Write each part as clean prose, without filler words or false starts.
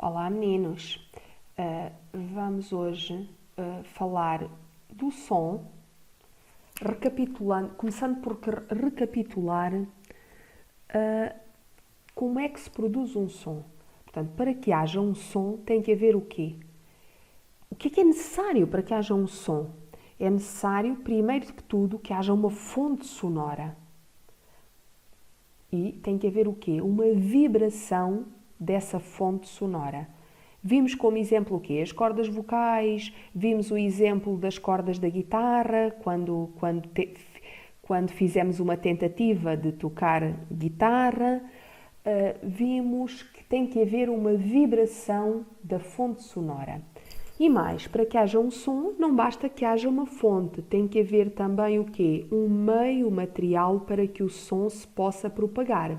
Olá meninos, vamos hoje falar do som, começando por recapitular como é que se produz um som. Portanto, para que haja um som tem que haver o quê? O que é necessário para que haja um som? É necessário, primeiro de tudo, que haja uma fonte sonora. E tem que haver o quê? Uma vibração dessa fonte sonora. Vimos como exemplo o quê? As cordas vocais, vimos o exemplo das cordas da guitarra, quando fizemos uma tentativa de tocar guitarra, vimos que tem que haver uma vibração da fonte sonora. E mais, para que haja um som, não basta que haja uma fonte, tem que haver também o quê? Um meio material para que o som se possa propagar.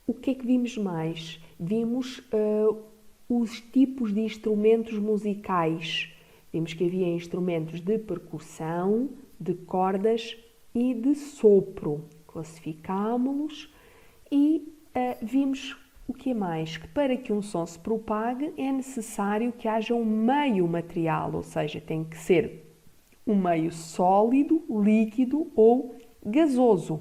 O que é que vimos mais? Vimos os tipos de instrumentos musicais. Vimos que havia instrumentos de percussão, de cordas e de sopro. Classificámos-los e vimos o que é mais? Que para que um som se propague é necessário que haja um meio material, ou seja, tem que ser um meio sólido, líquido ou gasoso.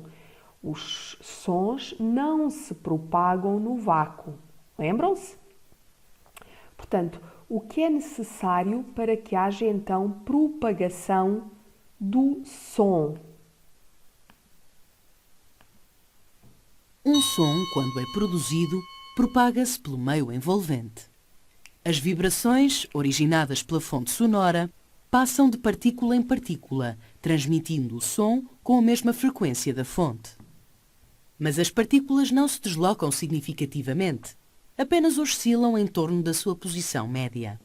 Os sons não se propagam no vácuo. Lembram-se? Portanto, o que é necessário para que haja então propagação do som? Um som, quando é produzido, propaga-se pelo meio envolvente. As vibrações, originadas pela fonte sonora, passam de partícula em partícula, transmitindo o som com a mesma frequência da fonte. Mas as partículas não se deslocam significativamente, apenas oscilam em torno da sua posição média.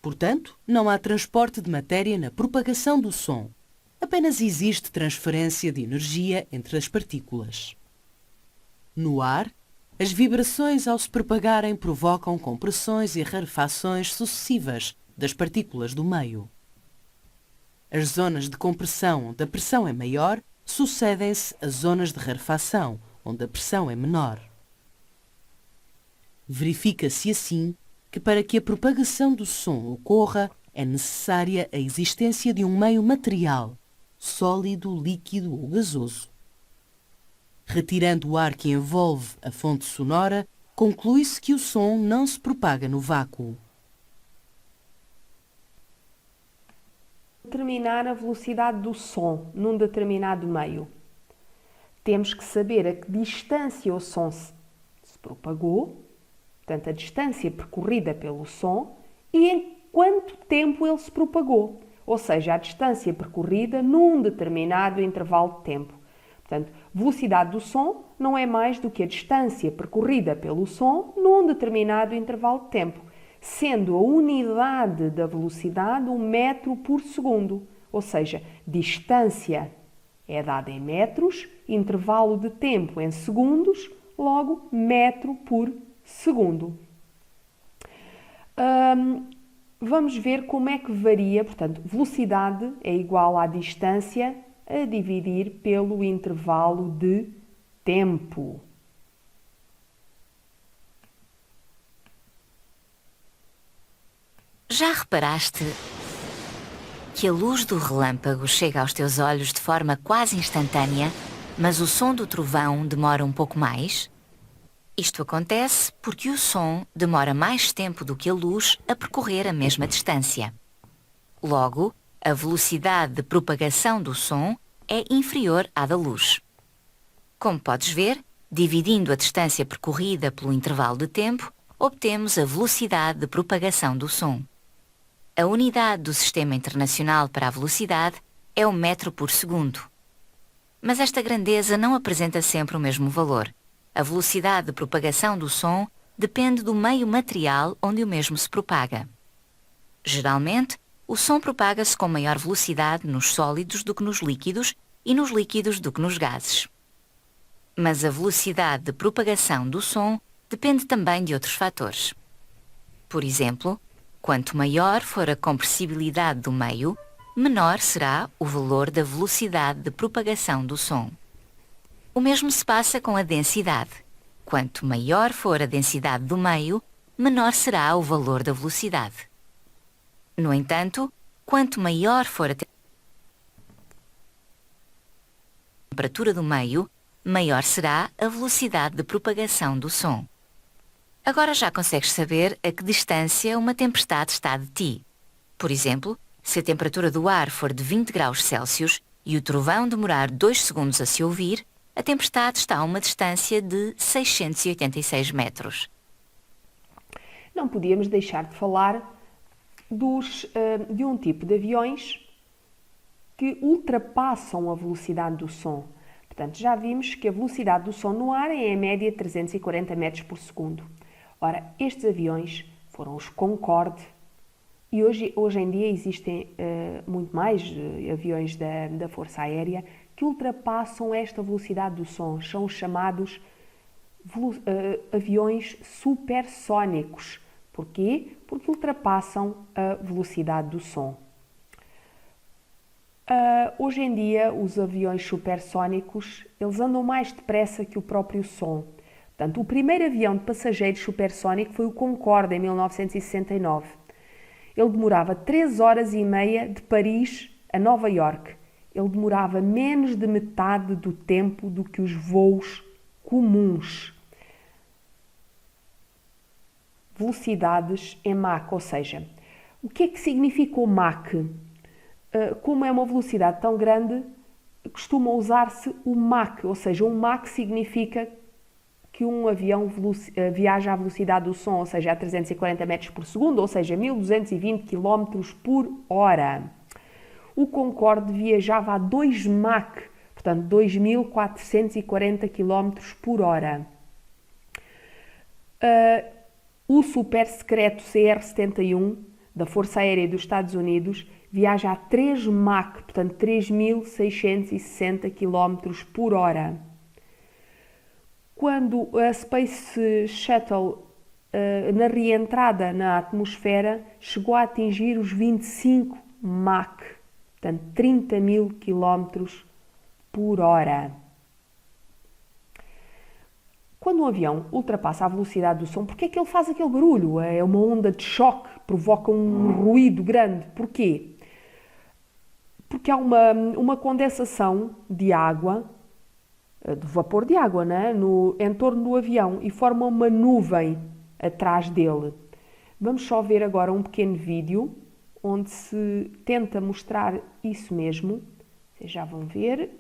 Portanto, não há transporte de matéria na propagação do som. Apenas existe transferência de energia entre as partículas. No ar, as vibrações ao se propagarem provocam compressões e rarefações sucessivas das partículas do meio. As zonas de compressão onde a pressão é maior sucedem-se às zonas de rarefação, onde a pressão é menor. Verifica-se assim que para que a propagação do som ocorra é necessária a existência de um meio material, sólido, líquido ou gasoso. Retirando o ar que envolve a fonte sonora, conclui-se que o som não se propaga no vácuo. Determinar a velocidade do som num determinado meio. Temos que saber a que distância o som se propagou, portanto, a distância percorrida pelo som, e em quanto tempo ele se propagou, ou seja, a distância percorrida num determinado intervalo de tempo. Portanto, velocidade do som não é mais do que a distância percorrida pelo som num determinado intervalo de tempo, sendo a unidade da velocidade um metro por segundo, ou seja, distância é dada em metros, intervalo de tempo em segundos, logo metro por segundo. Vamos ver como é que varia, portanto, velocidade é igual à distância a dividir pelo intervalo de tempo. Já reparaste que a luz do relâmpago chega aos teus olhos de forma quase instantânea, mas o som do trovão demora um pouco mais? Isto acontece porque o som demora mais tempo do que a luz a percorrer a mesma distância. Logo, a velocidade de propagação do som é inferior à da luz. Como podes ver, dividindo a distância percorrida pelo intervalo de tempo, obtemos a velocidade de propagação do som. A unidade do Sistema Internacional para a Velocidade é o metro por segundo. Mas esta grandeza não apresenta sempre o mesmo valor. A velocidade de propagação do som depende do meio material onde o mesmo se propaga. Geralmente, o som propaga-se com maior velocidade nos sólidos do que nos líquidos e nos líquidos do que nos gases. Mas a velocidade de propagação do som depende também de outros fatores. Por exemplo, quanto maior for a compressibilidade do meio, menor será o valor da velocidade de propagação do som. O O mesmo se passa com a densidade. Quanto maior for a densidade do meio, menor será o valor da velocidade. No entanto, quanto maior for a temperatura do meio, maior será a velocidade de propagação do som. Agora já consegues saber a que distância uma tempestade está de ti. Por exemplo, se a temperatura do ar for de 20 graus Celsius e o trovão demorar 2 segundos a se ouvir, a tempestade está a uma distância de 686 metros. Não podíamos deixar de falar de um tipo de aviões que ultrapassam a velocidade do som. Portanto, já vimos que a velocidade do som no ar é em média 340 metros por segundo. Ora, estes aviões foram os Concorde e hoje em dia existem muito mais aviões da Força Aérea que ultrapassam esta velocidade do som. São os chamados aviões supersónicos. Porquê? Porque ultrapassam a velocidade do som. Hoje em dia, os aviões supersónicos, eles andam mais depressa que o próprio som. Portanto, o primeiro avião de passageiros supersónico foi o Concorde, em 1969. Ele demorava 3 horas e meia de Paris a Nova Iorque. Ele demorava menos de metade do tempo do que os voos comuns. Velocidades em Mach, ou seja, o que é que significa o Mach? Como é uma velocidade tão grande, costuma usar-se o Mach, ou seja, um Mach significa que um avião viaja à velocidade do som, ou seja, a 340 metros por segundo, ou seja, 1220 km por hora. O Concorde viajava a 2 Mach, portanto, 2440 km por hora. O super secreto CR-71 da Força Aérea dos Estados Unidos viaja a 3 Mach, portanto 3660 km por hora. Quando a Space Shuttle, na reentrada na atmosfera, chegou a atingir os 25 Mach, portanto 30.000 km por hora. Quando um avião ultrapassa a velocidade do som, porquê é que ele faz aquele barulho? É uma onda de choque, provoca um ruído grande. Porquê? Porque há uma condensação de água, de vapor de água, né, no entorno do avião e forma uma nuvem atrás dele. Vamos só ver agora um pequeno vídeo onde se tenta mostrar isso mesmo. Vocês já vão ver.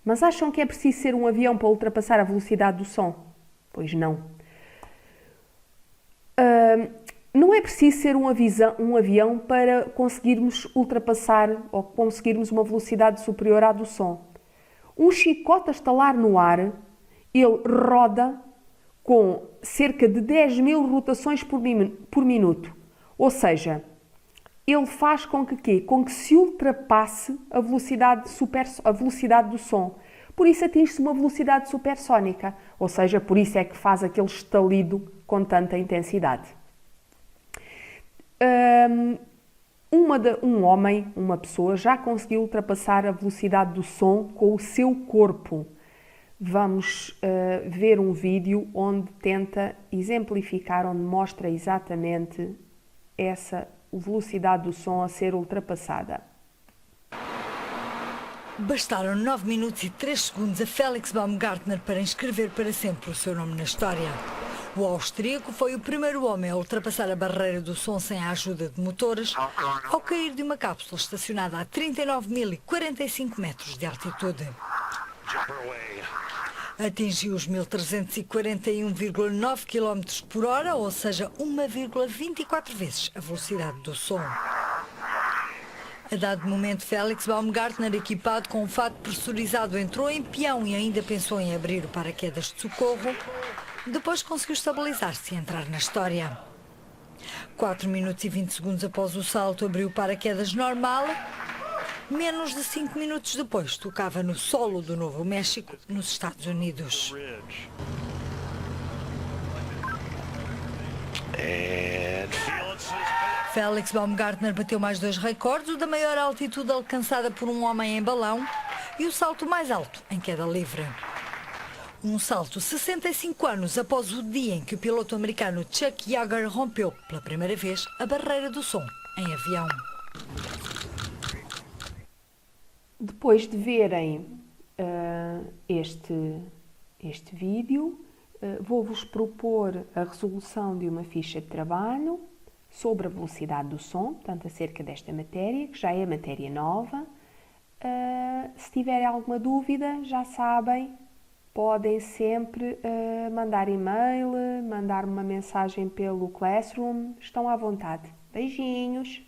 Mas acham que é preciso ser um avião para ultrapassar a velocidade do som? Pois não. Não é preciso ser um avião para conseguirmos ultrapassar ou conseguirmos uma velocidade superior à do som. Um chicote a estalar no ar, ele roda com cerca de 10.000 rotações por minuto. Ou seja, ele faz com que se ultrapasse a velocidade do som. Por isso atinge-se uma velocidade supersónica, ou seja, por isso é que faz aquele estalido com tanta intensidade. uma pessoa, já conseguiu ultrapassar a velocidade do som com o seu corpo. Vamos ver um vídeo onde tenta exemplificar, onde mostra exatamente essa velocidade do som a ser ultrapassada. Bastaram 9 minutos e 3 segundos a Felix Baumgartner para inscrever para sempre o seu nome na história. O austríaco foi o primeiro homem a ultrapassar a barreira do som sem a ajuda de motores ao cair de uma cápsula estacionada a 39.045 metros de altitude. Atingiu os 1.341,9 km por hora, ou seja, 1,24 vezes a velocidade do som. A dado momento, Felix Baumgartner, equipado com um fato pressurizado, entrou em peão e ainda pensou em abrir o paraquedas de socorro. Depois conseguiu estabilizar-se e entrar na história. 4 minutos e 20 segundos após o salto, abriu o paraquedas normal. Menos de 5 minutos depois, tocava no solo do Novo México, nos Estados Unidos. Felix Baumgartner bateu mais 2 recordes, o da maior altitude alcançada por um homem em balão e o salto mais alto em queda livre. Um salto 65 anos após o dia em que o piloto americano Chuck Yeager rompeu pela primeira vez a barreira do som em avião. Depois de verem este vídeo, vou-vos propor a resolução de uma ficha de trabalho sobre a velocidade do som, portanto, acerca desta matéria, que já é matéria nova. Se tiverem alguma dúvida, já sabem, podem sempre mandar e-mail, mandar uma mensagem pelo Classroom, estão à vontade. Beijinhos!